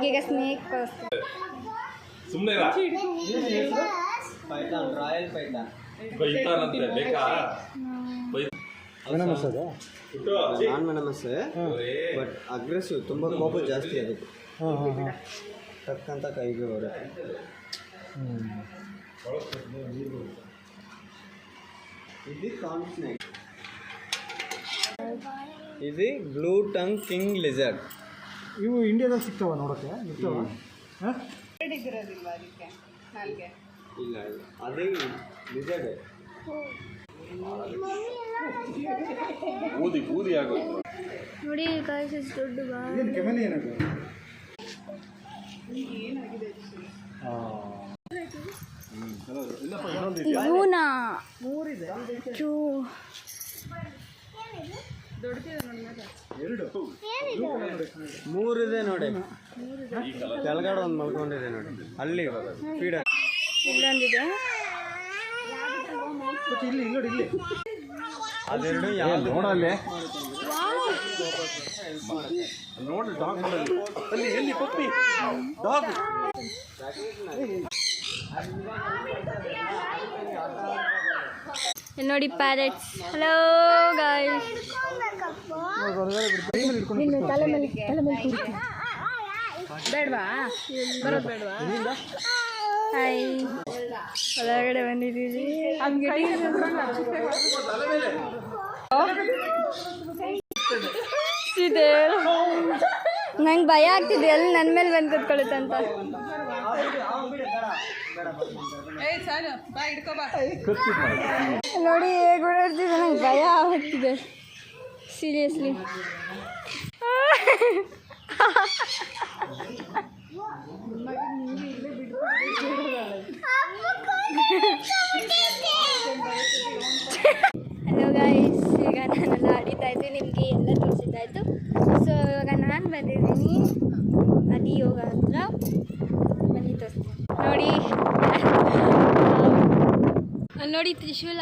ನಿಮಗೀಗ snake ಸುಮ್ಮನೆ Python royal Python ಬೈತಾನಂತೆ ಬೇಕಾ ನಾನ್ venomous but aggressive ತುಂಬ ಕೋಪ ಜಾಸ್ತಿ ಅದಕ್ಕೆ ತಕ್ಕಂತ ಕೈಗೆ ಬರುತ್ತೆ ಇದು ಕಾರ್ನ್ ಸ್ನೇಕ್ ಇದು ಬ್ಲೂ ಟಂಗ್ ಕಿಂಗ್ ಲಿಜರ್ಡ್ ಇವು ಇಂಡಿಯಾದಲ್ಲಿ ಸಿಗ್ತಾವ ನೋಡೋಕ್ಕೆ ಇಲ್ಲ ಅದೇ ಲಿಜರ್ಡ್ ಬೂದಿ ಬೂದಿ ಆಗೋದು ನೋಡಿ ಗಾಯ್ಸ್ ಎಷ್ಟು ದೊಡ್ಡ ಏನು ಕೆಮಲಿ ಏನದು ಇವೂನಾ ಮೂರಿದೆ ನೋಡಿ ಕೆಳಗಡೆ ಒಂದು ಮಲ್ಕೊಂಡಿದೆ ನೋಡಿ ಅಲ್ಲಿ ಫೀಡರ್ ಇಲ್ಲೊಂದಿದೆ ಇಲ್ಲಿ ನೋಡಿ ಇಲ್ಲಿ ಅದೆರಡು ಯಾವ್ದು ನೋಡಲ್ಲೇ ನೋಡಿ ಡಾಗ್ ನೋಡಲ್ಲಿ ಅಲ್ಲಿ ಎಲ್ಲಿ ಪಪ್ಪಿ ಡಾಗ್ ನೋಡಿ ಪ್ಯಾರೆಟ್ಸ್ ಹಲೋ ಗಾಯ್ಸ್ ಬೇಡವಾ ಬರೋದು ಬೇಡವಾ ಹಾಯ್ ಒಳಗಡೆ ಬಂದಿದ್ದೀವಿ ನಂಗೆ ಭಯ ಆಗ್ತಿದೆ ಎಲ್ಲಿ ನನ್ನ ಮೇಲೆ ಬಂದು ಕೂತ್ಕೊಳ್ಳುತ್ತಂತ ನೋಡಿ ಹೇಗೆ ಓಡಾಡ್ತಿದೆ ನಂಗೆ ಭಯ ಆಗ್ತಿದೆ ಸೀರಿಯಸ್ಲಿ ಹಲೋ ಗೈಸ್ ಈಗ ನಾನೆಲ್ಲ ಆಡಿತಾ ಇದ್ದೆ ನಿಮಗೆ ಎಲ್ಲ ತೋರಿಸಿದ್ದಾಯಿತು ಸೊ ಇವಾಗ ನಾನು ಬಂದಿದ್ದೀನಿ ಅದಿ ಯೋಗ ಹತ್ರ ಬನ್ನಿ ತೋರಿಸ್ತೀನಿ ನೋಡಿ ತ್ರಿಶೂಲ